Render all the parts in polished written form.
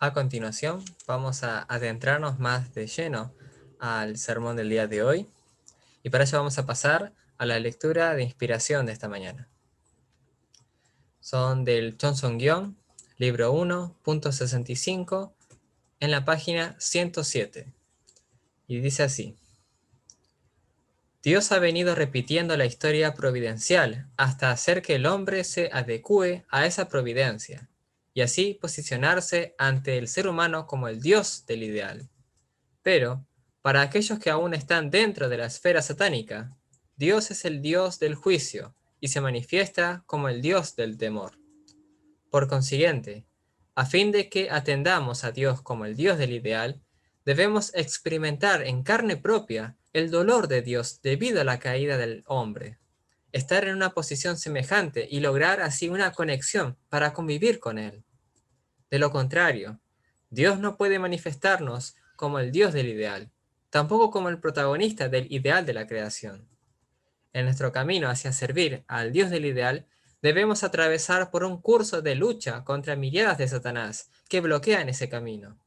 A continuación, vamos a adentrarnos más de lleno al sermón del día de hoy, y para ello vamos a pasar a la lectura de inspiración de esta mañana. Son del Johnson-Guion, libro 1.65, en la página 107, y dice así: Dios ha venido repitiendo la historia providencial hasta hacer que el hombre se adecue a esa providencia, y así posicionarse ante el ser humano como el Dios del ideal. Pero, para aquellos que aún están dentro de la esfera satánica, Dios es el Dios del juicio y se manifiesta como el Dios del temor. Por consiguiente, a fin de que atendamos a Dios como el Dios del ideal, debemos experimentar en carne propia el dolor de Dios debido a la caída del hombre, estar en una posición semejante y lograr así una conexión para convivir con Él. De lo contrario, Dios no puede manifestarnos como el Dios del ideal, tampoco como el protagonista del ideal de la creación. En nuestro camino hacia servir al Dios del ideal, debemos atravesar por un curso de lucha contra miriadas de Satanás que bloquean ese camino.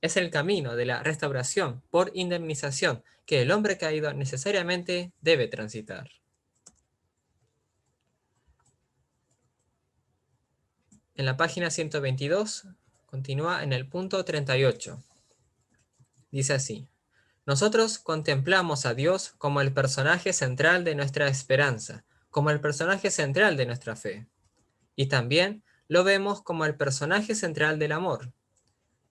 Es el camino de la restauración por indemnización que el hombre caído necesariamente debe transitar. En la página 122, continúa en el punto 38. Dice así: Nosotros contemplamos a Dios como el personaje central de nuestra esperanza, como el personaje central de nuestra fe. Y también lo vemos como el personaje central del amor.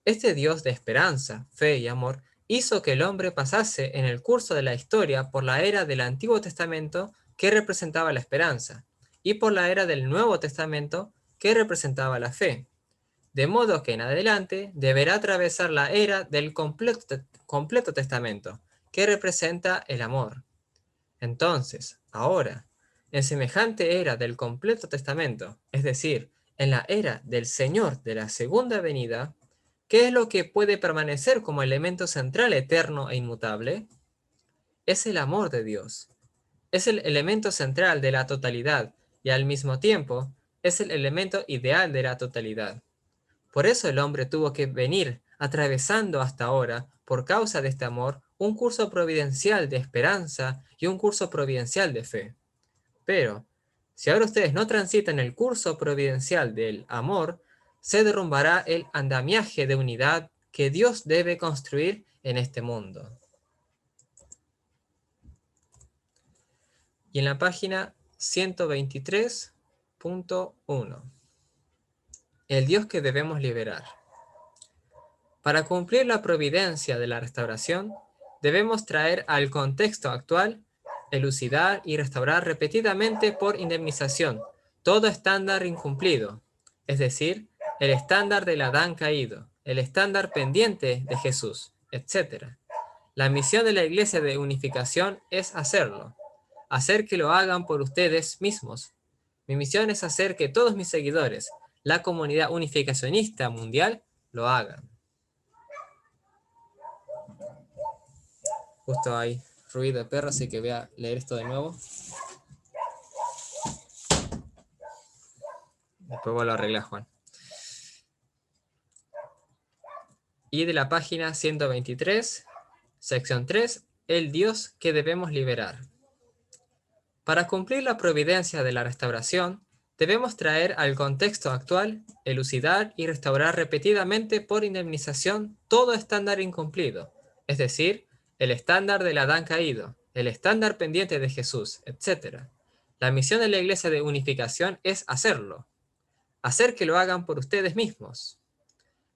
Este Dios de esperanza, fe y amor hizo que el hombre pasase en el curso de la historia por la era del Antiguo Testamento, que representaba la esperanza, y por la era del Nuevo Testamento, que representaba la fe. De modo que en adelante deberá atravesar la era del completo testamento, que representa el amor. Entonces, ahora, en semejante era del completo testamento, es decir, en la era del Señor de la segunda venida, ¿qué es lo que puede permanecer como elemento central eterno e inmutable? Es el amor de Dios. Es el elemento central de la totalidad y al mismo tiempo es el elemento ideal de la totalidad. Por eso el hombre tuvo que venir atravesando hasta ahora, por causa de este amor, un curso providencial de esperanza y un curso providencial de fe. Pero, si ahora ustedes no transitan el curso providencial del amor, se derrumbará el andamiaje de unidad que Dios debe construir en este mundo. Y en la página 123.1, el Dios que debemos liberar. Para cumplir la providencia de la restauración, debemos traer al contexto actual, elucidar y restaurar repetidamente por indemnización todo estándar incumplido, es decir, el estándar del Adán caído, el estándar pendiente de Jesús, etc. La misión de la Iglesia de unificación es hacerlo, hacer que lo hagan por ustedes mismos. Mi misión es hacer que todos mis seguidores, la comunidad unificacionista mundial, lo hagan. Justo hay ruido de perro, así que voy a leer esto de nuevo. Después vuelvo a arreglar, Juan. Y de la página 123, sección 3, el Dios que debemos liberar. Para cumplir la providencia de la restauración, debemos traer al contexto actual, elucidar y restaurar repetidamente por indemnización todo estándar incumplido, es decir, el estándar del Adán caído, el estándar pendiente de Jesús, etc. La misión de la Iglesia de unificación es hacerlo, hacer que lo hagan por ustedes mismos.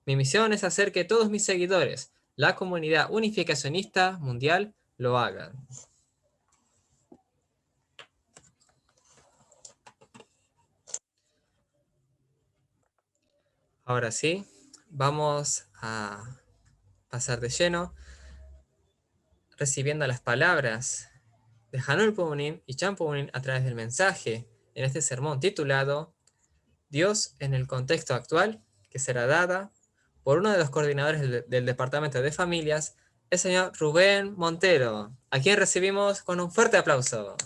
Mi misión es hacer que todos mis seguidores, la comunidad unificacionista mundial, lo hagan. Ahora sí, vamos a pasar de lleno, recibiendo las palabras de Hanul Punin y Chan Punin a través del mensaje en este sermón titulado Dios en el contexto actual, que será dada por uno de los coordinadores del Departamento de Familias, el señor Rubén Montero, a quien recibimos con un fuerte aplauso.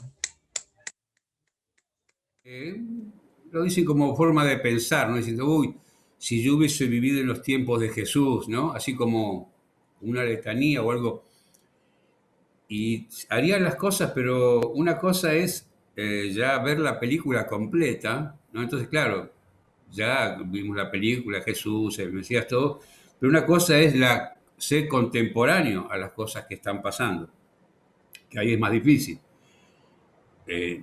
Lo hice como forma de pensar, ¿no? Diciendo, uy, si yo hubiese vivido en los tiempos de Jesús, ¿no? Así como una letanía o algo. Y haría las cosas, pero una cosa es ya ver la película completa, ¿no? Entonces, claro, ya vimos la película, Jesús, el Mesías, todo, pero una cosa es ser contemporáneo a las cosas que están pasando, que ahí es más difícil.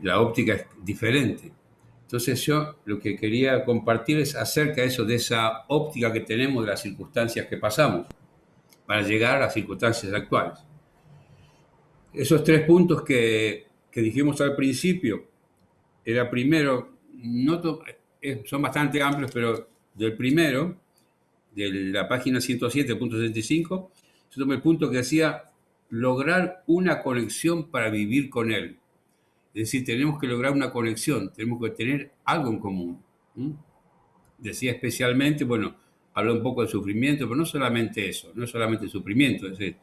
La óptica es diferente. Entonces yo lo que quería compartir es acerca de eso, de esa óptica que tenemos de las circunstancias que pasamos para llegar a las circunstancias actuales. Esos tres puntos que dijimos al principio, era primero, son bastante amplios, pero del primero, de la página 107.65, yo tomé el punto que decía lograr una conexión para vivir con él. Es decir, tenemos que lograr una conexión, tenemos que tener algo en común. ¿Mm? Decía especialmente, bueno, habló un poco del sufrimiento, pero no solamente eso, no solamente el sufrimiento, es decir,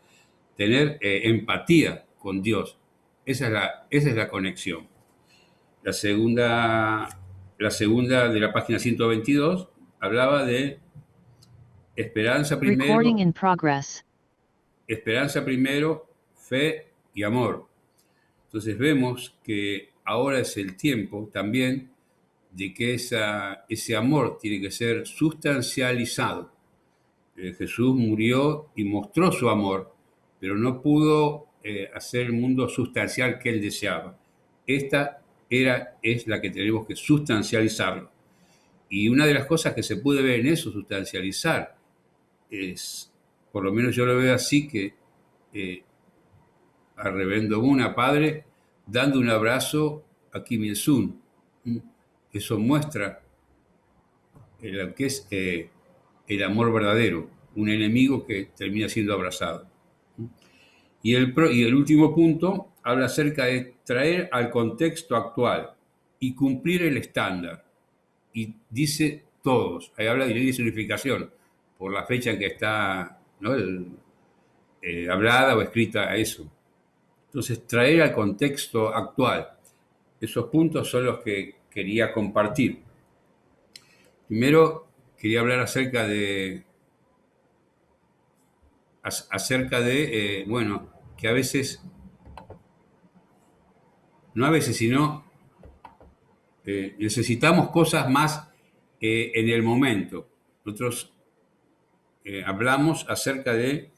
tener empatía con Dios. Esa es la conexión. La segunda, la segunda de la página 122 hablaba de Recording in progress. Esperanza primero, fe y amor. Entonces vemos que ahora es el tiempo también de que ese amor tiene que ser sustancializado. Jesús murió y mostró su amor, pero no pudo hacer el mundo sustancial que él deseaba. Es la que tenemos que sustancializarlo. Y una de las cosas que se puede ver en eso, sustancializar, es, por lo menos yo lo veo así, que a Reverendo Muna, padre, dando un abrazo a Kim Il-sung. Eso muestra lo que es el amor verdadero, un enemigo que termina siendo abrazado. Y el último punto habla acerca de traer al contexto actual y cumplir el estándar. Y dice todos, ahí habla de unificación, por la fecha en que está, ¿no? Hablada o escrita a eso. Entonces, traer al contexto actual. Esos puntos son los que quería compartir. Primero, quería hablar acerca de, bueno, que a veces, no a veces, sino necesitamos cosas más en el momento. Nosotros hablamos acerca de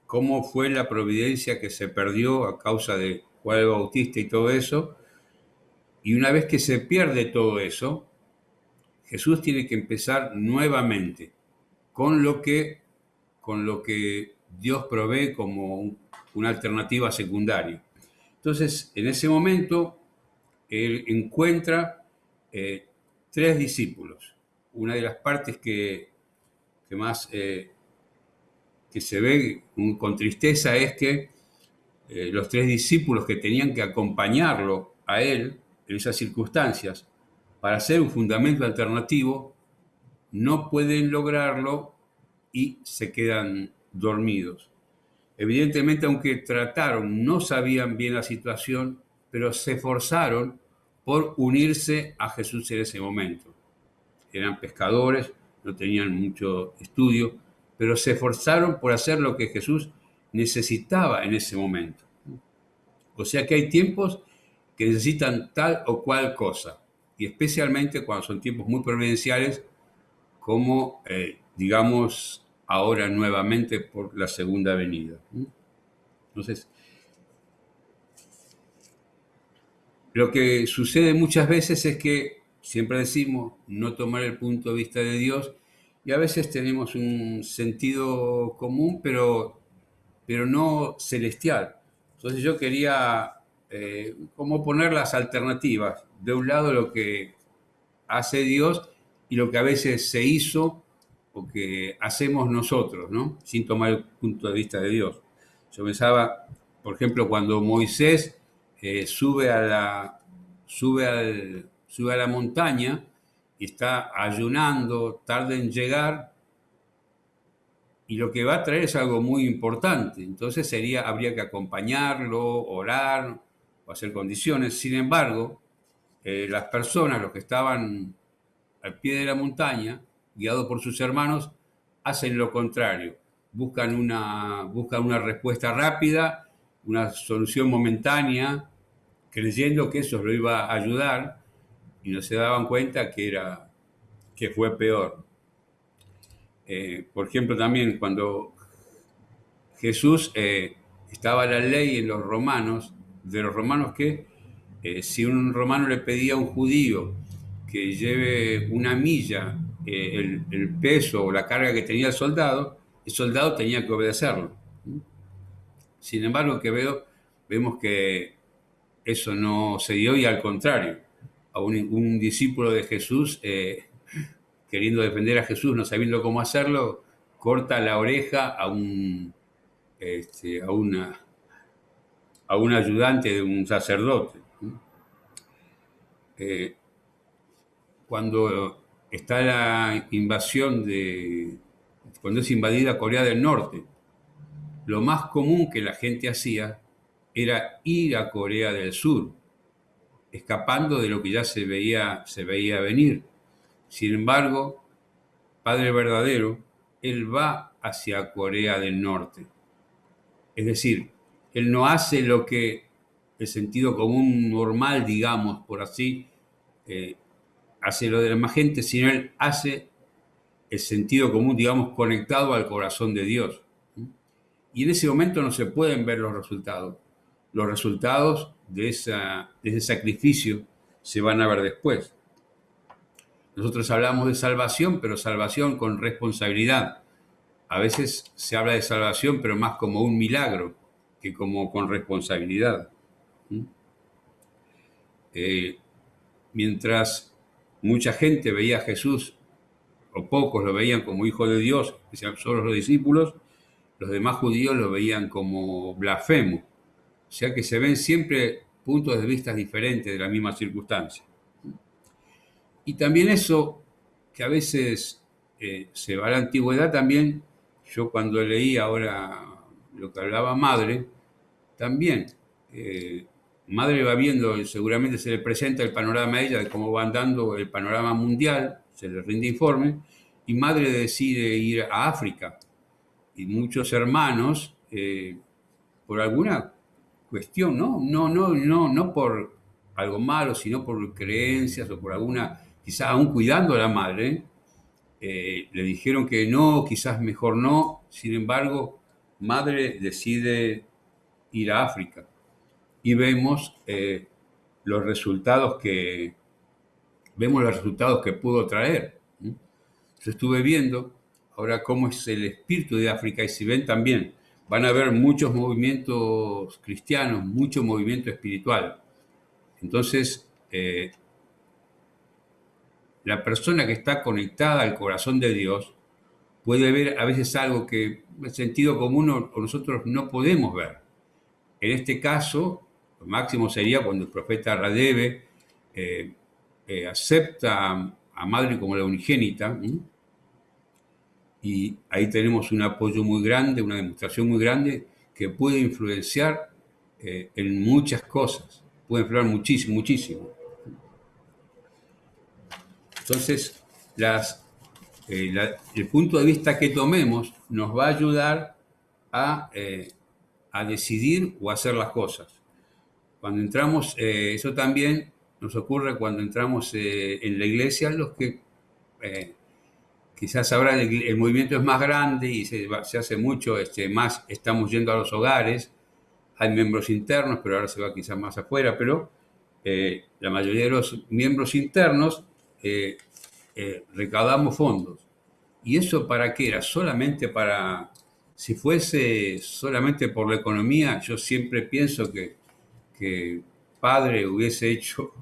cómo fue la providencia que se perdió a causa de Juan el Bautista y todo eso. Y una vez que se pierde todo eso, Jesús tiene que empezar nuevamente con lo que Dios provee como una alternativa secundaria. Entonces, en ese momento, él encuentra tres discípulos. Una de las partes que más que se ve con tristeza es que los tres discípulos que tenían que acompañarlo a él en esas circunstancias para hacer un fundamento alternativo no pueden lograrlo y se quedan dormidos. Evidentemente, aunque trataron, no sabían bien la situación, pero se esforzaron por unirse a Jesús en ese momento. Eran pescadores, no tenían mucho estudio, pero se esforzaron por hacer lo que Jesús necesitaba en ese momento. O sea que hay tiempos que necesitan tal o cual cosa, y especialmente cuando son tiempos muy providenciales, como, digamos, ahora nuevamente por la segunda venida. Entonces, lo que sucede muchas veces es que siempre decimos no tomar el punto de vista de Dios y a veces tenemos un sentido común, pero no celestial. Entonces yo quería como poner las alternativas. De un lado lo que hace Dios y lo que a veces se hizo o que hacemos nosotros, ¿no? Sin tomar el punto de vista de Dios. Yo pensaba, por ejemplo, cuando Moisés sube a la montaña y está ayunando, tarda en llegar, y lo que va a traer es algo muy importante. Entonces habría que acompañarlo, orar o hacer condiciones. Sin embargo, las personas, los que estaban al pie de la montaña, guiados por sus hermanos, hacen lo contrario. Buscan una respuesta rápida, una solución momentánea, creyendo que eso lo iba a ayudar, y no se daban cuenta que fue peor. Por ejemplo, también cuando Jesús estaba la ley en los romanos, de los romanos que si un romano le pedía a un judío que lleve una milla el peso o la carga que tenía el soldado tenía que obedecerlo. Sin embargo, vemos que eso no se dio, y al contrario, a un discípulo de Jesús, queriendo defender a Jesús, no sabiendo cómo hacerlo, corta la oreja este, a, una, a un ayudante de un sacerdote. Cuando está la invasión cuando es invadida Corea del Norte, lo más común que la gente hacía era ir a Corea del Sur, escapando de lo que ya se veía venir. Sin embargo, Padre Verdadero, él va hacia Corea del Norte. Es decir, él no hace lo que el sentido común normal, digamos, por así, hace lo de la más gente, sino él hace el sentido común, digamos, conectado al corazón de Dios. Y en ese momento no se pueden ver los resultados. Los resultados de ese sacrificio se van a ver después. Nosotros hablamos de salvación, pero salvación con responsabilidad. A veces se habla de salvación, pero más como un milagro que como con responsabilidad. Mientras mucha gente veía a Jesús, o pocos lo veían como hijo de Dios, solo los discípulos, los demás judíos lo veían como blasfemo. O sea que se ven siempre puntos de vista diferentes de la misma circunstancia. Y también eso, que a veces se va a la antigüedad también, yo cuando leí ahora lo que hablaba Madre, también Madre va viendo, seguramente se le presenta el panorama a ella de cómo va andando el panorama mundial, se le rinde informe, y Madre decide ir a África. Y muchos hermanos, por alguna cuestión, no por algo malo, sino por creencias o por alguna, quizás aún cuidando a la madre, le dijeron que no, quizás mejor no. Sin embargo, Madre decide ir a África y vemos los resultados que pudo traer. Yo estuve viendo ahora cómo es el espíritu de África, y si ven también van a ver muchos movimientos cristianos, mucho movimiento espiritual. Entonces, la persona que está conectada al corazón de Dios puede ver a veces algo que en sentido común o nosotros no podemos ver. En este caso, lo máximo sería cuando el profeta Radebe acepta a Madre como la unigénita, y ahí tenemos un apoyo muy grande, una demostración muy grande que puede influenciar en muchas cosas, puede influir muchísimo, muchísimo. Entonces, el punto de vista que tomemos nos va a ayudar a decidir o a hacer las cosas. Cuando entramos, eso también nos ocurre cuando entramos en la iglesia, los que quizás ahora el movimiento es más grande y se hace mucho, más estamos yendo a los hogares, hay miembros internos, pero ahora se va quizás más afuera, pero la mayoría de los miembros internos recaudamos fondos. ¿Y eso para qué era? Solamente para, si fuese solamente por la economía, yo siempre pienso que Padre hubiese hecho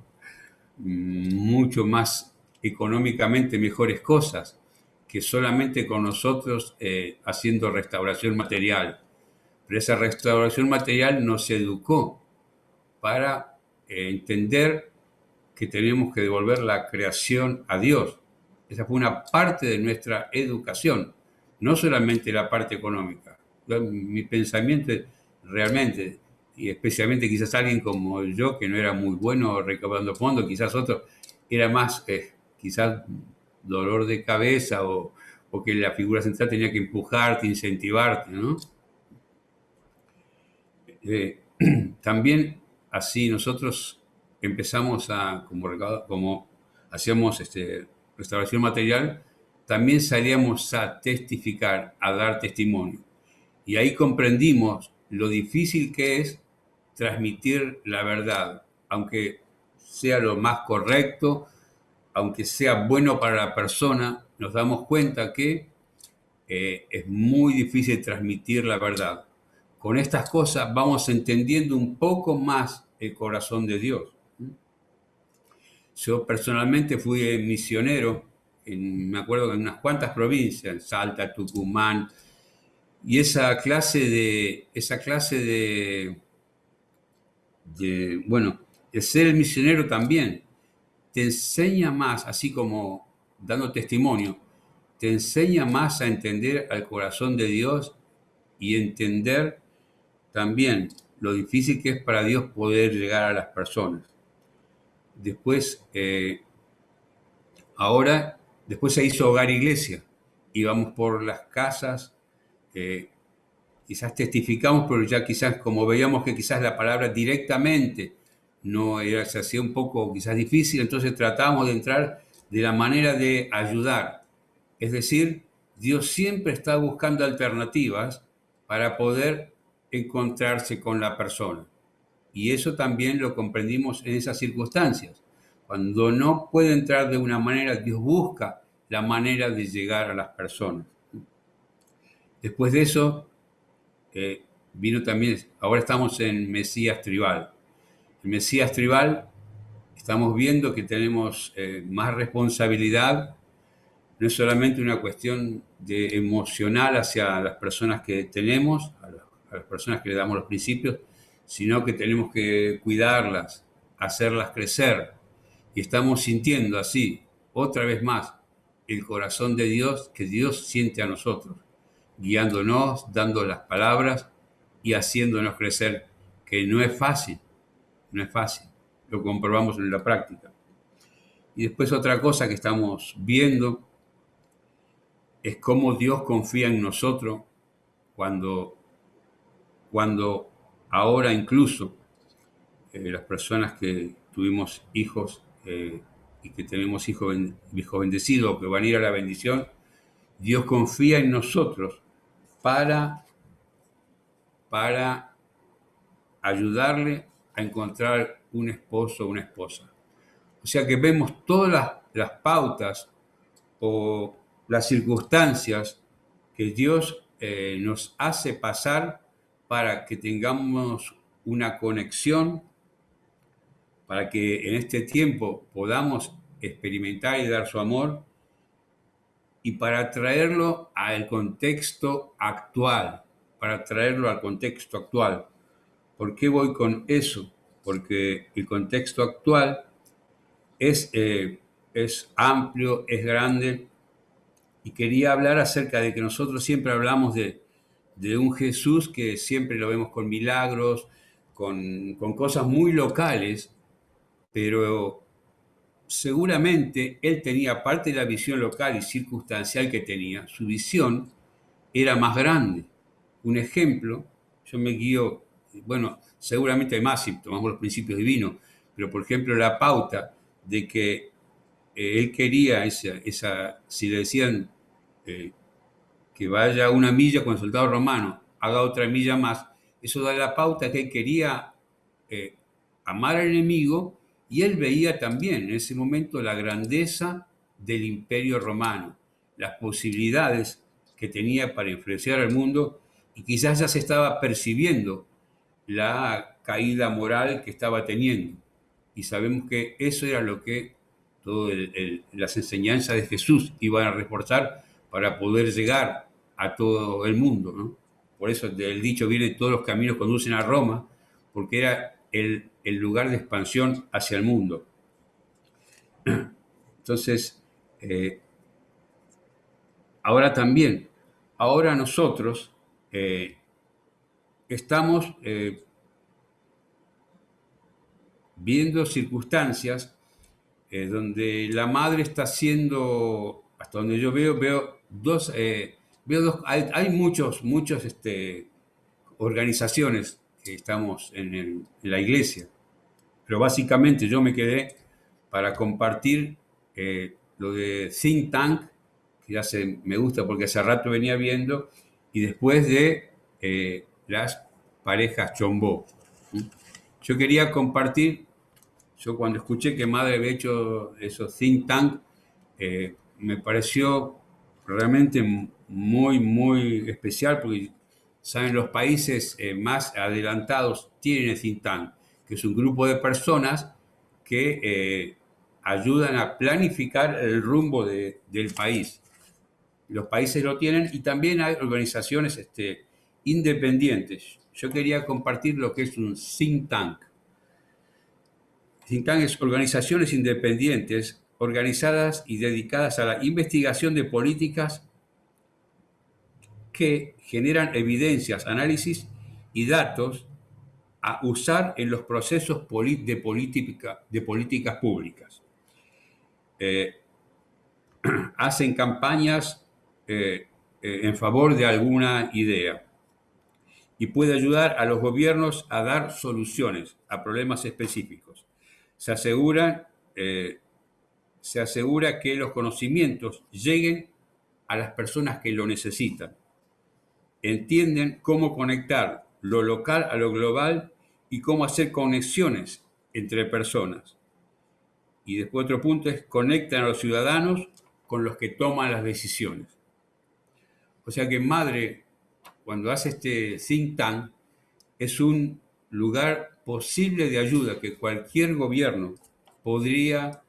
mucho más económicamente mejores cosas que solamente con nosotros haciendo restauración material. Pero esa restauración material nos educó para entender que tenemos que devolver la creación a Dios. Esa fue una parte de nuestra educación, no solamente la parte económica. Mi pensamiento realmente, y especialmente quizás alguien como yo, que no era muy bueno recaudando fondos, quizás otro era más, quizás dolor de cabeza o que la figura central tenía que empujarte, incentivarte, ¿no? Eh, También así nosotros empezamos a, como hacíamos restauración material, también salíamos a testificar, a dar testimonio. Y ahí comprendimos lo difícil que es transmitir la verdad, aunque sea lo más correcto, aunque sea bueno para la persona, nos damos cuenta que es muy difícil transmitir la verdad. Con estas cosas vamos entendiendo un poco más el corazón de Dios. Yo personalmente fui misionero, me acuerdo que en unas cuantas provincias, en Salta, Tucumán, y bueno, el ser el misionero también te enseña más, así como dando testimonio, te enseña más a entender al corazón de Dios y entender también lo difícil que es para Dios poder llegar a las personas. Después, después se hizo Hogar Iglesia. Íbamos por las casas, eh, quizás testificamos, pero ya quizás como veíamos que quizás la palabra directamente no era, se hacía un poco quizás difícil, entonces tratamos de entrar de la manera de ayudar. Es decir, Dios siempre está buscando alternativas para poder encontrarse con la persona. Y eso también lo comprendimos en esas circunstancias. Cuando no puede entrar de una manera, Dios busca la manera de llegar a las personas. Después de eso, vino también, ahora estamos en Mesías Tribal. En Mesías Tribal estamos viendo que tenemos más responsabilidad. No es solamente una cuestión de emocional hacia las personas que tenemos, a las personas que le damos los principios, sino que tenemos que cuidarlas, hacerlas crecer. Y estamos sintiendo así, otra vez más, el corazón de Dios que Dios siente a nosotros, guiándonos, dando las palabras y haciéndonos crecer, que no es fácil, no es fácil. Lo comprobamos en la práctica. Y después otra cosa que estamos viendo es cómo Dios confía en nosotros cuando, cuando ahora incluso las personas que tuvimos hijos y que tenemos hijos bendecidos, que van a ir a la bendición, Dios confía en nosotros para, para ayudarle a encontrar un esposo o una esposa. O sea que vemos todas las pautas o las circunstancias que Dios nos hace pasar para que tengamos una conexión, para que en este tiempo podamos experimentar y dar su amor y para traerlo al contexto actual, para traerlo al contexto actual. ¿Por qué voy con eso? Porque el contexto actual es amplio, es grande, y quería hablar acerca de que nosotros siempre hablamos de un Jesús que siempre lo vemos con milagros, con cosas muy locales, pero seguramente él tenía, parte de la visión local y circunstancial que tenía, su visión era más grande. Un ejemplo, yo me guío, bueno, seguramente hay más si tomamos los principios divinos, pero por ejemplo la pauta de que él quería si le decían eh, que vaya una milla con el soldado romano, haga otra milla más, eso da la pauta que él quería eh, amar al enemigo y él veía también en ese momento la grandeza del imperio romano, las posibilidades que tenía para influenciar al mundo y quizás ya se estaba percibiendo la caída moral que estaba teniendo. Y sabemos que eso era lo que todas las enseñanzas de Jesús iban a reforzar para poder llegar a todo el mundo, ¿no? Por eso el dicho viene, todos los caminos conducen a Roma, porque era el lugar de expansión hacia el mundo. Entonces, ahora también, ahora nosotros estamos viendo circunstancias donde la madre está siendo hasta donde yo veo dos, hay muchos organizaciones que estamos en la iglesia, pero básicamente yo me quedé para compartir lo de Think Tank, que me gusta porque hace rato venía viendo, y después de las parejas Chombó. Yo quería compartir, yo cuando escuché que Madre había hecho esos Think Tank, me pareció realmente muy, muy especial porque, saben, los países más adelantados tienen el Think Tank, que es un grupo de personas que ayudan a planificar el rumbo del país. Los países lo tienen y también hay organizaciones independientes. Yo quería compartir lo que es un think tank. Think tank es organizaciones independientes organizadas y dedicadas a la investigación de políticas que generan evidencias, análisis y datos a usar en los procesos de políticas públicas. Hacen campañas en favor de alguna idea y puede ayudar a los gobiernos a dar soluciones a problemas específicos. Se asegura que los conocimientos lleguen a las personas que lo necesitan. Entienden cómo conectar lo local a lo global y cómo hacer conexiones entre personas. Y después otro punto es conectan a los ciudadanos con los que toman las decisiones. O sea que Madre, cuando hace este think tank, es un lugar posible de ayuda que cualquier gobierno podría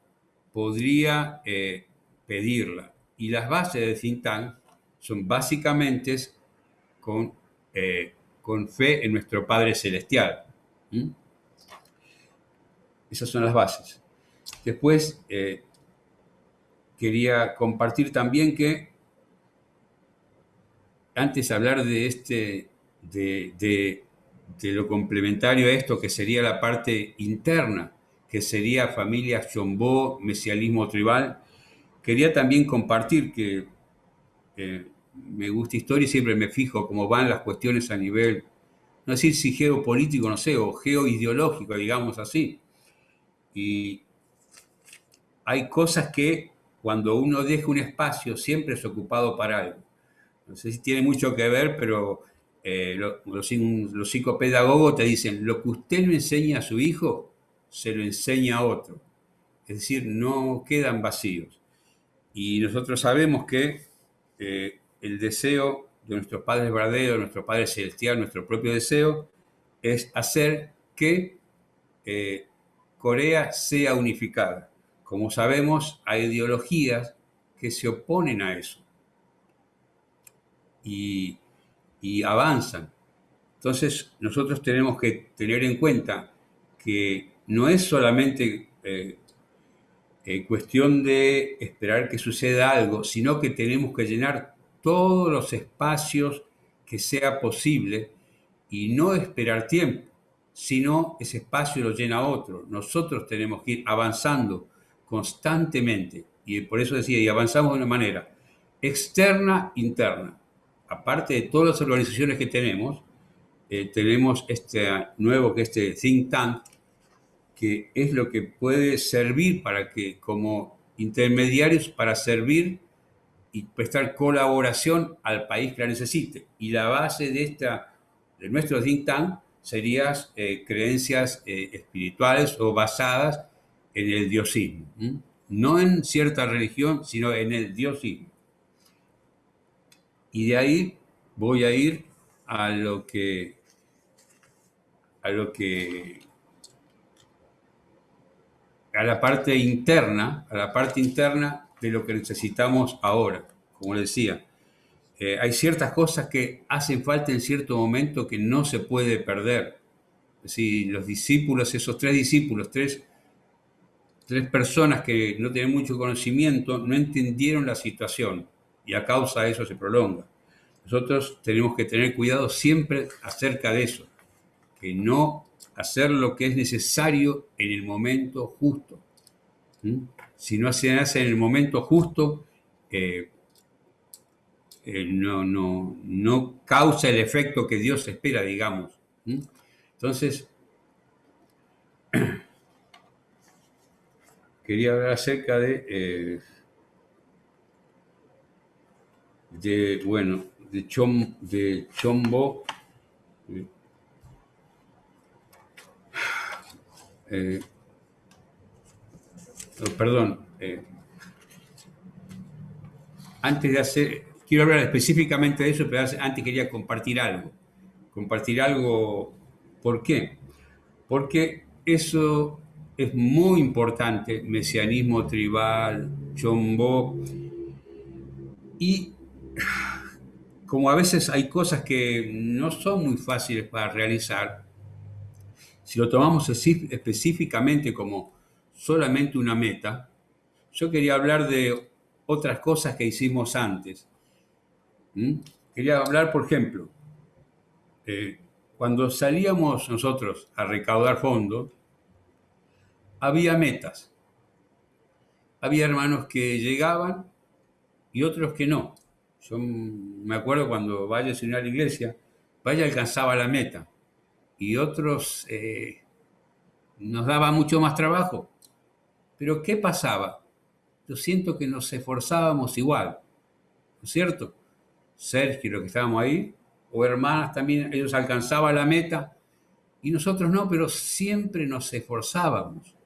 pedirla. Y las bases del think tank son básicamente con, con fe en nuestro Padre Celestial. ¿Mm? Esas son las bases. Después quería compartir también que antes de hablar de lo complementario a esto, que sería la parte interna, que sería familia Chombó, mesianismo tribal, quería también compartir que me gusta historia y siempre me fijo cómo van las cuestiones a nivel, no decir si geopolítico, no sé, o geoideológico, digamos así. Y hay cosas que cuando uno deja un espacio siempre es ocupado para algo. No sé si tiene mucho que ver, pero los psicopedagogos te dicen, lo que usted le enseña a su hijo, se lo enseña a otro. Es decir, no quedan vacíos. Y nosotros sabemos que el deseo de nuestros padres verdaderos, de nuestro Padre Celestial, nuestro propio deseo, es hacer que Corea sea unificada. Como sabemos, hay ideologías que se oponen a eso y avanzan. Entonces, nosotros tenemos que tener en cuenta que no es solamente cuestión de esperar que suceda algo, sino que tenemos que llenar todos los espacios que sea posible y no esperar tiempo, sino ese espacio lo llena otro. Nosotros tenemos que ir avanzando constantemente y por eso decía, y avanzamos de una manera externa, interna. Aparte de todas las organizaciones que tenemos este nuevo, que este think tank, que es lo que puede servir para que, como intermediarios, para servir y prestar colaboración al país que la necesite. Y la base de nuestro think tank serían creencias espirituales o basadas en el diosismo. No en cierta religión, sino en el diosismo. Y de ahí voy a ir a lo que a la parte interna, de lo que necesitamos ahora. Como les decía, hay ciertas cosas que hacen falta en cierto momento que no se puede perder. Es decir, los discípulos, esos tres discípulos, tres personas que no tienen mucho conocimiento, no entendieron la situación y a causa de eso se prolonga. Nosotros tenemos que tener cuidado siempre acerca de eso, que no hacer lo que es necesario en el momento justo. Si no se hace en el momento justo, no causa el efecto que Dios espera, digamos. Entonces, quería hablar acerca de Chombo. Perdón, antes de quiero hablar específicamente de eso, pero antes quería compartir algo. ¿Por qué? Porque eso es muy importante, mesianismo tribal, Chombo, y como a veces hay cosas que no son muy fáciles para realizar, si lo tomamos específicamente como solamente una meta, yo quería hablar de otras cosas que hicimos antes. Quería hablar, por ejemplo, cuando salíamos nosotros a recaudar fondos, había metas. Había hermanos que llegaban y otros que no. Yo me acuerdo cuando Valle se unió a la iglesia, Valle alcanzaba la meta y otros nos daba mucho más trabajo. Pero ¿qué pasaba? Yo siento que nos esforzábamos igual, ¿no es cierto? Sergio, los que estábamos ahí, o hermanas también, ellos alcanzaban la meta y nosotros no, pero siempre nos esforzábamos,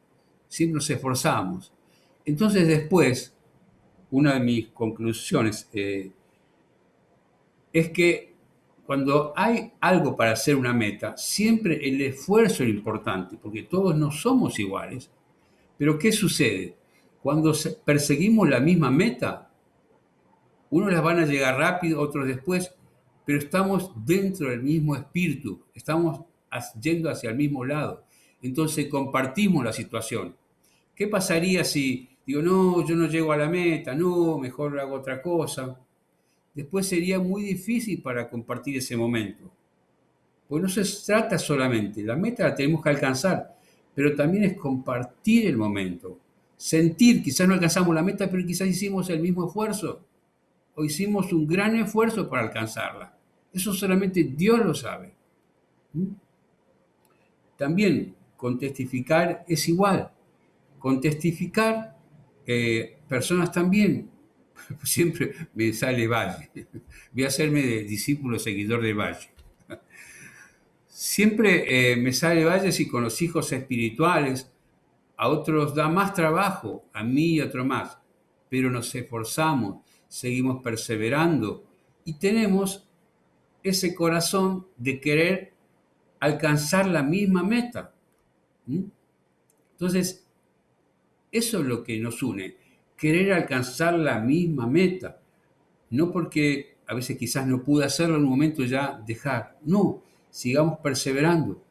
siempre nos esforzábamos. Entonces después, una de mis conclusiones es que cuando hay algo para hacer una meta, siempre el esfuerzo es importante, porque todos no somos iguales. Pero ¿qué sucede? Cuando perseguimos la misma meta, unos las van a llegar rápido, otros después, pero estamos dentro del mismo espíritu, estamos yendo hacia el mismo lado. Entonces compartimos la situación. ¿Qué pasaría si digo, no, yo no llego a la meta, no, mejor hago otra cosa? Después sería muy difícil para compartir ese momento. Pues no se trata solamente, la meta la tenemos que alcanzar, pero también es compartir el momento. Sentir, quizás no alcanzamos la meta, pero quizás hicimos el mismo esfuerzo o hicimos un gran esfuerzo para alcanzarla. Eso solamente Dios lo sabe. También con testificar es igual. Con testificar, personas también, siempre me sale Valle. Voy a hacerme de discípulo seguidor de Valle. Siempre me sale Valle y con los hijos espirituales, a otros da más trabajo, a mí y a otro más, pero nos esforzamos, seguimos perseverando y tenemos ese corazón de querer alcanzar la misma meta. Entonces, eso es lo que nos une, querer alcanzar la misma meta. No porque a veces quizás no pude hacerlo en un momento ya dejar. No, sigamos perseverando.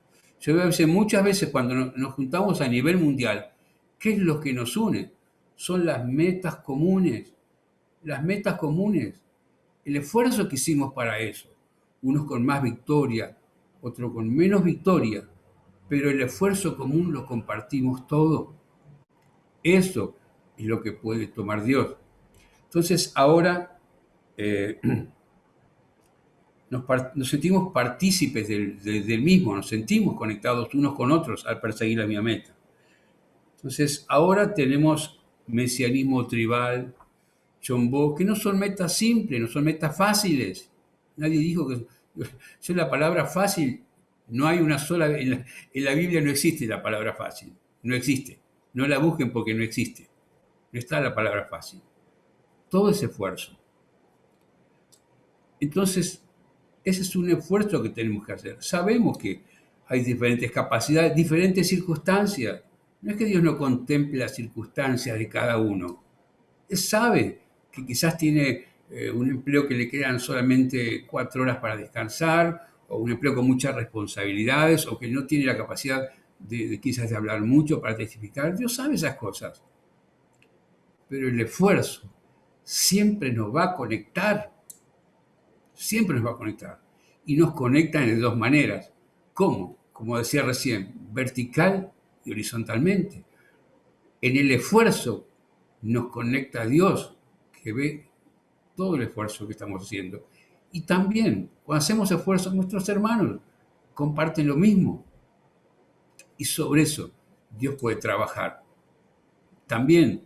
Yo veo muchas veces cuando nos juntamos a nivel mundial, ¿qué es lo que nos une? Son las metas comunes. Las metas comunes. El esfuerzo que hicimos para eso. Unos con más victoria, otros con menos victoria. Pero el esfuerzo común lo compartimos todo. Eso es lo que puede tomar Dios. Entonces ahora nos sentimos partícipes del mismo, nos sentimos conectados unos con otros al perseguir la misma meta. Entonces ahora tenemos mesianismo tribal, Chombo, que no son metas simples, no son metas fáciles. Nadie dijo que... Yo la palabra fácil, no hay una sola... En la Biblia no existe la palabra fácil, no existe. No la busquen porque no existe. No está la palabra fácil. Todo es esfuerzo. Entonces, ese es un esfuerzo que tenemos que hacer. Sabemos que hay diferentes capacidades, diferentes circunstancias. No es que Dios no contemple las circunstancias de cada uno. Él sabe que quizás tiene un empleo que le quedan solamente 4 horas para descansar, o un empleo con muchas responsabilidades, o que no tiene la capacidad quizás de hablar mucho para testificar. Dios sabe esas cosas. Pero el esfuerzo siempre nos va a conectar. Siempre nos va a conectar. Y nos conectan de 2 maneras. ¿Cómo? Como decía recién, vertical y horizontalmente. En el esfuerzo nos conecta a Dios, que ve todo el esfuerzo que estamos haciendo. Y también, cuando hacemos esfuerzos, nuestros hermanos comparten lo mismo. Y sobre eso Dios puede trabajar. También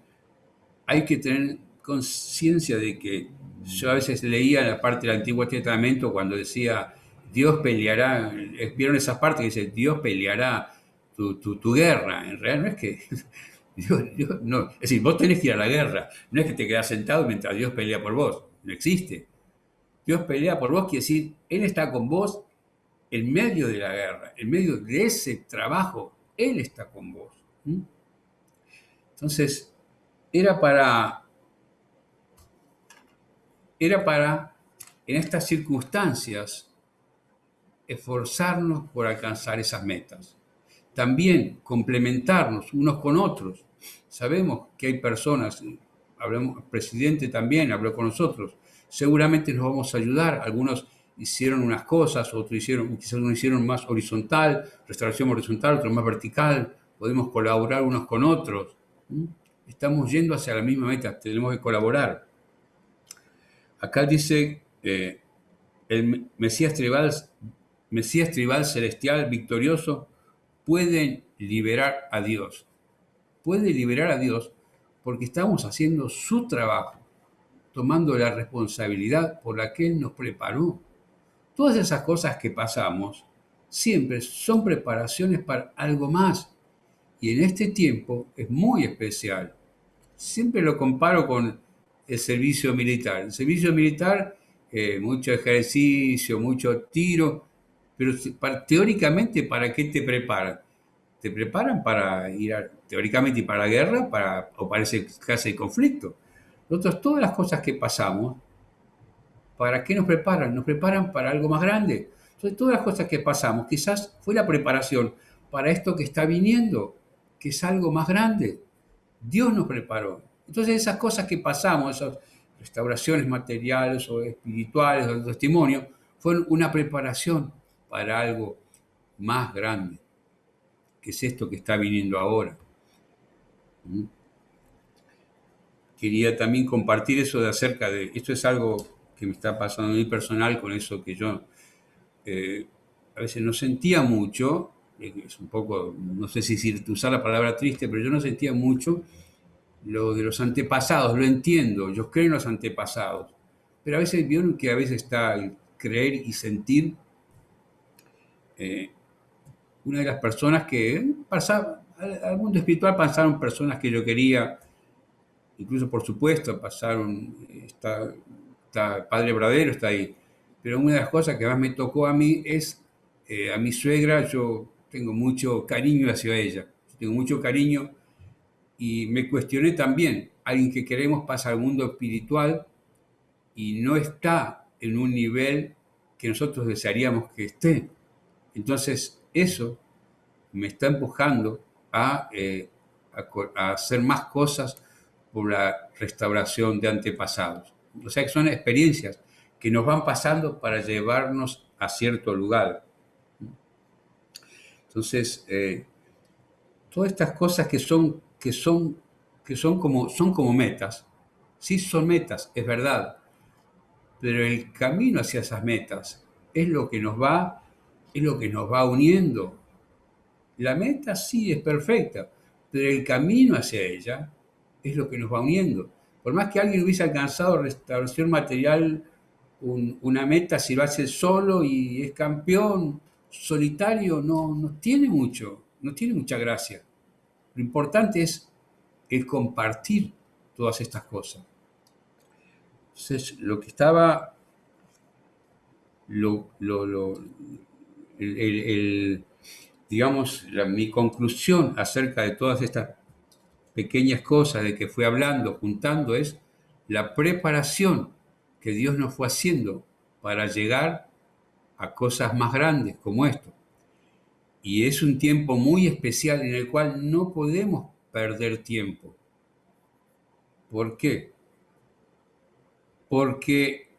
hay que tener conciencia de que yo a veces leía la parte del Antiguo Testamento cuando decía, Dios peleará, vieron esa parte que dice, Dios peleará tu guerra. En realidad no es que no, es decir, vos tenés que ir a la guerra, no es que te quedás sentado mientras Dios pelea por vos, no existe. Dios pelea por vos, quiere decir, Él está con vos en medio de la guerra, en medio de ese trabajo, Él está con vos. Entonces, era para, en estas circunstancias, esforzarnos por alcanzar esas metas. También complementarnos unos con otros. Sabemos que hay personas, hablamos, el presidente también habló con nosotros, seguramente nos vamos a ayudar. Algunos hicieron unas cosas, otros hicieron, quizás unos hicieron más horizontal, restauración horizontal, otros más vertical, podemos colaborar unos con otros. Estamos yendo hacia la misma meta, tenemos que colaborar. Acá dice el Mesías tribal celestial victorioso puede liberar a Dios. Puede liberar a Dios porque estamos haciendo su trabajo, tomando la responsabilidad por la que Él nos preparó. Todas esas cosas que pasamos siempre son preparaciones para algo más. Y en este tiempo es muy especial. Siempre lo comparo con el servicio militar. El servicio militar, mucho ejercicio, mucho tiro, pero teóricamente, ¿para qué te preparan? Te preparan para ir, teóricamente, para la guerra o para ese caso de conflicto. Nosotros, todas las cosas que pasamos, ¿para qué nos preparan? Nos preparan para algo más grande. Entonces, todas las cosas que pasamos, quizás fue la preparación para esto que está viniendo, que es algo más grande. Dios nos preparó. Entonces, esas cosas que pasamos, esas restauraciones materiales o espirituales o de testimonio, fueron una preparación para algo más grande, que es esto que está viniendo ahora. Quería también compartir eso de acerca de, esto es algo que me está pasando a mí personal con eso que yo a veces no sentía mucho, es un poco, no sé si usar la palabra triste, pero yo no sentía mucho lo de los antepasados, lo entiendo, yo creo en los antepasados, pero a veces vieron que a veces está el creer y sentir. Una de las personas que pasaba, al mundo espiritual pasaron personas que yo quería, incluso por supuesto pasaron, está Padre Bradero, está ahí, pero una de las cosas que más me tocó a mí es, a mi suegra, yo tengo mucho cariño hacia ella, tengo mucho cariño y me cuestioné también, alguien que queremos pasar al mundo espiritual y no está en un nivel que nosotros desearíamos que esté. Entonces, eso me está empujando a hacer más cosas por la restauración de antepasados. O sea, que son experiencias que nos van pasando para llevarnos a cierto lugar. Entonces, todas estas cosas son como metas. Sí, son metas, es verdad, pero el camino hacia esas metas es lo que nos va uniendo. La meta sí es perfecta, pero el camino hacia ella es lo que nos va uniendo. Por más que alguien hubiese alcanzado restauración material, una meta, si lo hace solo y es campeón, solitario, no tiene mucho, no tiene mucha gracia. Lo importante es el compartir todas estas cosas. Entonces, lo que estaba, digamos, mi conclusión acerca de todas estas pequeñas cosas de que fui hablando, juntando, es la preparación que Dios nos fue haciendo para llegar a cosas más grandes como esto. Y es un tiempo muy especial en el cual no podemos perder tiempo. ¿Por qué? Porque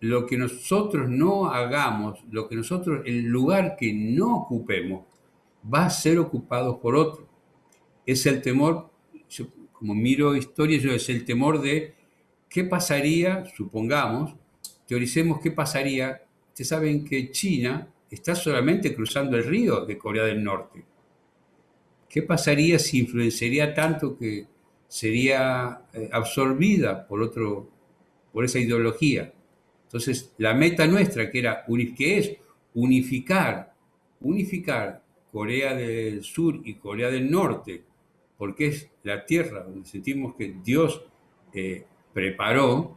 lo que nosotros no hagamos, el lugar que no ocupemos, va a ser ocupado por otro. Es el temor, como miro historias, es el temor de ¿Qué pasaría, supongamos, teoricemos qué pasaría? Ustedes saben que China está solamente cruzando el río de Corea del Norte. ¿Qué pasaría si influenciaría tanto que sería absorbida por esa ideología? Entonces, la meta nuestra, que es unificar Corea del Sur y Corea del Norte, porque es la tierra donde sentimos que Dios preparó.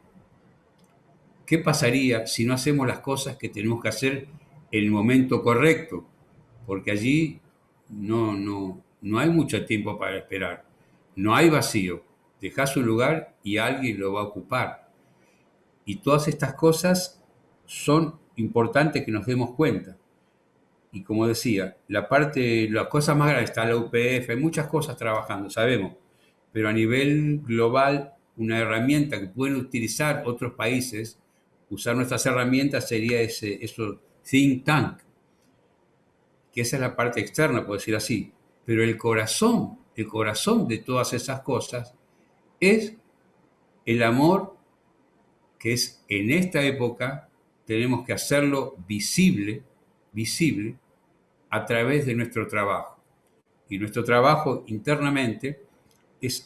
¿Qué pasaría si no hacemos las cosas que tenemos que hacer en el momento correcto? Porque allí no hay mucho tiempo para esperar. No hay vacío. Dejás un lugar y alguien lo va a ocupar. Y todas estas cosas son importantes que nos demos cuenta. Y como decía, las cosas más grandes, está la UPF, hay muchas cosas trabajando, sabemos. Pero a nivel global, una herramienta que pueden utilizar otros países, usar nuestras herramientas sería eso think tank, que esa es la parte externa, por decir así. Pero el corazón de todas esas cosas es el amor, que es en esta época tenemos que hacerlo visible a través de nuestro trabajo. Y nuestro trabajo internamente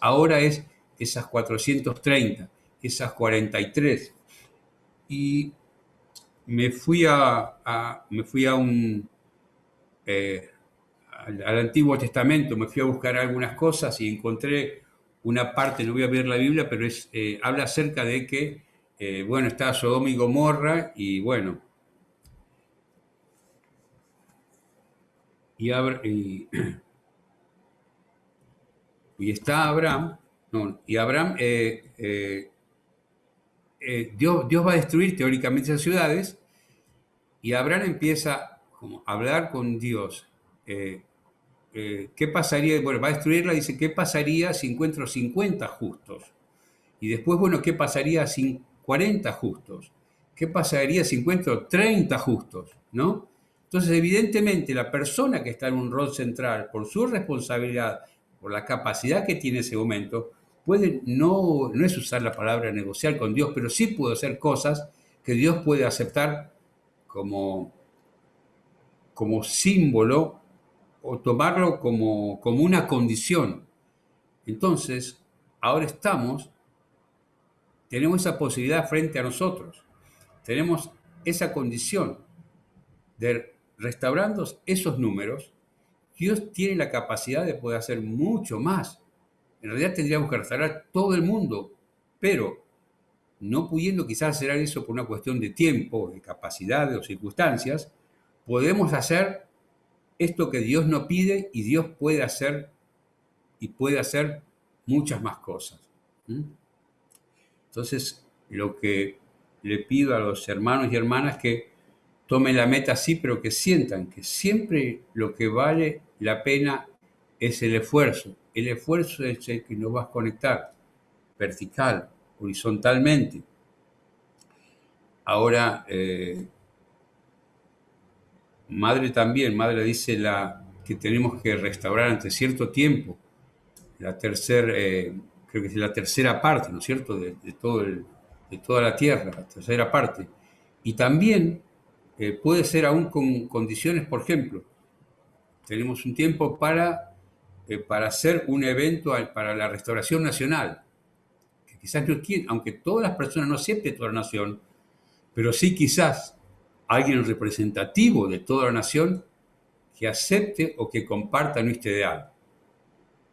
ahora es esas 430, esas 43. Y me fui a eh, al Antiguo Testamento, me fui a buscar algunas cosas y encontré una parte, no voy a ver la Biblia, pero habla acerca de que, bueno, está Sodoma y Gomorra y bueno, y y está Abraham, no, y Abraham, Dios va a destruir teóricamente esas ciudades y Abraham empieza como a hablar con Dios. Eh, ¿Qué pasaría? Bueno, va a destruirla, dice, ¿qué pasaría si encuentro 50 justos? Y después, bueno, ¿qué pasaría si 40 justos? ¿Qué pasaría si encuentro 30 justos? ¿No? Entonces, evidentemente, la persona que está en un rol central, por su responsabilidad, por la capacidad que tiene en ese momento, no es usar la palabra negociar con Dios, pero sí puede hacer cosas que Dios puede aceptar como, como símbolo o tomarlo como una condición. Entonces, ahora tenemos esa posibilidad frente a nosotros, tenemos esa condición de restaurando esos números. Dios tiene la capacidad de poder hacer mucho más. En realidad tendríamos que restaurar todo el mundo, pero no pudiendo quizás hacer eso por una cuestión de tiempo, de capacidades o circunstancias, podemos hacer esto que Dios nos pide y Dios puede hacer muchas más cosas. ¿Mm? Entonces, lo que le pido a los hermanos y hermanas que tomen la meta así, pero que sientan que siempre lo que vale la pena es el esfuerzo. El esfuerzo es el que nos va a conectar vertical, horizontalmente. Ahora, Madre dice que tenemos que restaurar ante cierto tiempo creo que es la tercera parte, ¿no es cierto?, de toda la tierra, la tercera parte. Y también puede ser aún con condiciones, por ejemplo, tenemos un tiempo para hacer un evento para la restauración nacional, que quizás no tiene, aunque todas las personas no acepten toda la nación, pero sí quizás alguien representativo de toda la nación que acepte o que comparta nuestro ideal.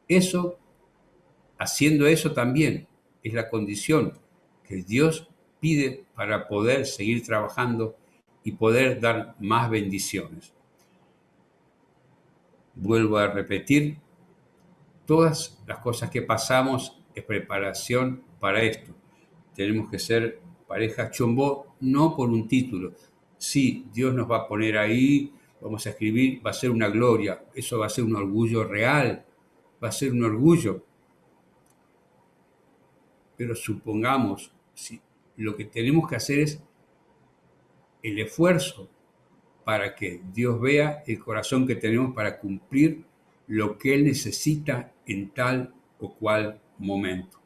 Eso, haciendo eso también, es la condición que Dios pide para poder seguir trabajando y poder dar más bendiciones. Vuelvo a repetir, todas las cosas que pasamos es preparación para esto. Tenemos que ser pareja chombo, no por un título. Sí, Dios nos va a poner ahí, vamos a escribir, va a ser una gloria, eso va a ser un orgullo real, va a ser un orgullo. Pero supongamos, si lo que tenemos que hacer es el esfuerzo para que Dios vea el corazón que tenemos para cumplir lo que Él necesita en tal o cual momento.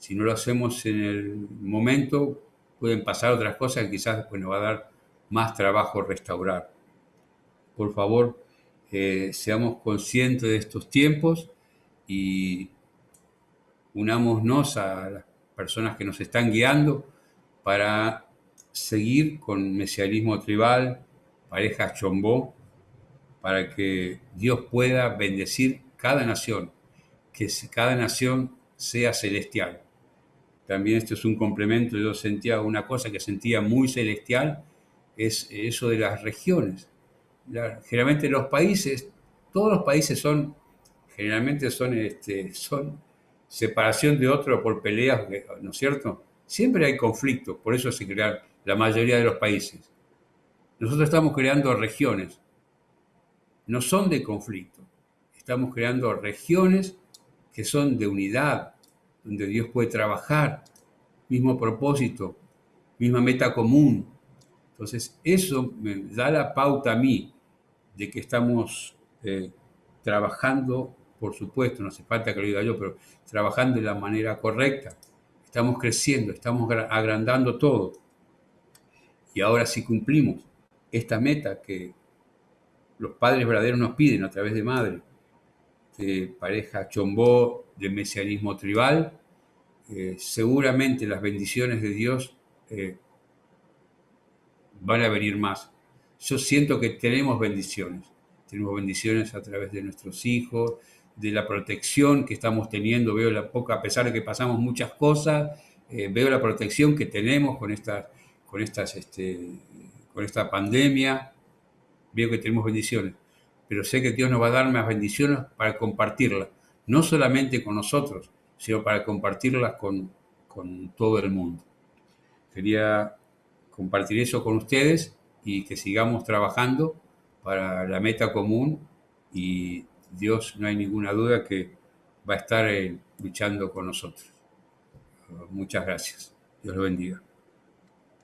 Si no lo hacemos en el momento, pueden pasar otras cosas que quizás después nos va a dar más trabajo restaurar. Por favor, seamos conscientes de estos tiempos y unámonos a las personas que nos están guiando para seguir con mesianismo tribal, parejas chombó, para que Dios pueda bendecir cada nación, que cada nación sea celestial. También esto es un complemento, yo sentía una cosa que sentía muy celestial, es eso de las regiones. Generalmente los países, todos los países son, generalmente son separación de otro por peleas, ¿no es cierto? Siempre hay conflictos, por eso se crean la mayoría de los países. Nosotros estamos creando regiones, no son de conflicto. Estamos creando regiones que son de unidad, donde Dios puede trabajar, mismo propósito, misma meta común. Entonces, eso me da la pauta a mí de que estamos trabajando, por supuesto, no hace falta que lo diga yo, pero trabajando de la manera correcta. Estamos creciendo, estamos agrandando todo. Y ahora sí cumplimos esta meta que los padres verdaderos nos piden a través de madre, de pareja chombó, de mesianismo tribal. Seguramente las bendiciones de Dios van a venir más. Yo siento que tenemos bendiciones a través de nuestros hijos, de la protección que estamos teniendo, veo la poca, a pesar de que pasamos muchas cosas, veo la protección que tenemos con estas, con esta pandemia, veo que tenemos bendiciones, pero sé que Dios nos va a dar más bendiciones para compartirlas, no solamente con nosotros, sino para compartirlas con todo el mundo. Quería compartir eso con ustedes y que sigamos trabajando para la meta común y Dios, no hay ninguna duda que va a estar luchando con nosotros. Muchas gracias. Dios lo bendiga.